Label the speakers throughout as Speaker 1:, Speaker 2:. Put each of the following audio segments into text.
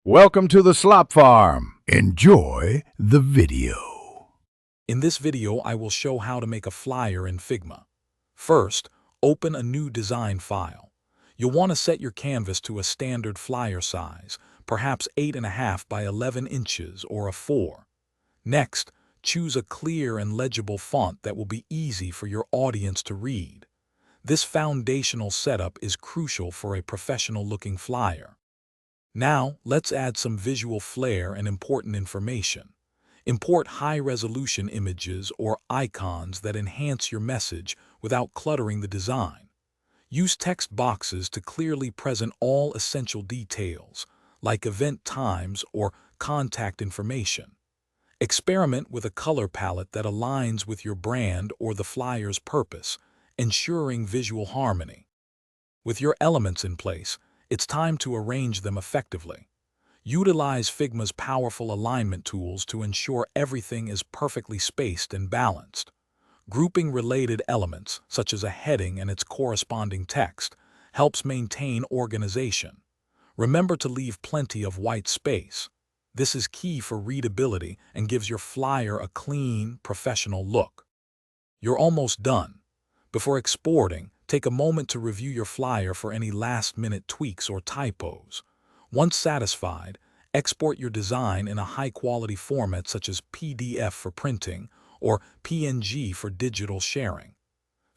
Speaker 1: Welcome to the Slop Farm. Enjoy the video.
Speaker 2: In this video, I will show how to make a flyer in Figma. First, open a new design file. You'll want to set your canvas to a standard flyer size, perhaps 8.5 by 11 inches or a 4. Next, choose a clear and legible font that will be easy for your audience to read. This foundational setup is crucial for a professional-looking flyer. Now, let's add some visual flair and important information. Import high-resolution images or icons that enhance your message without cluttering the design. Use text boxes to clearly present all essential details, like event times or contact information. Experiment with a color palette that aligns with your brand or the flyer's purpose, ensuring visual harmony. With your elements in place, it's time to arrange them effectively. Utilize Figma's powerful alignment tools to ensure everything is perfectly spaced and balanced. Grouping related elements, such as a heading and its corresponding text, helps maintain organization. Remember to leave plenty of white space. This is key for readability and gives your flyer a clean, professional look. You're almost done. Before exporting, take a moment to review your flyer for any last-minute tweaks or typos. Once satisfied, export your design in a high-quality format such as PDF for printing or PNG for digital sharing.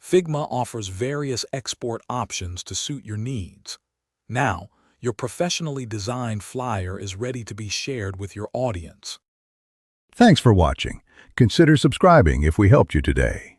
Speaker 2: Figma offers various export options to suit your needs. Now, your professionally designed flyer is ready to be shared with your audience.
Speaker 1: Thanks for watching. Consider subscribing if we helped you today.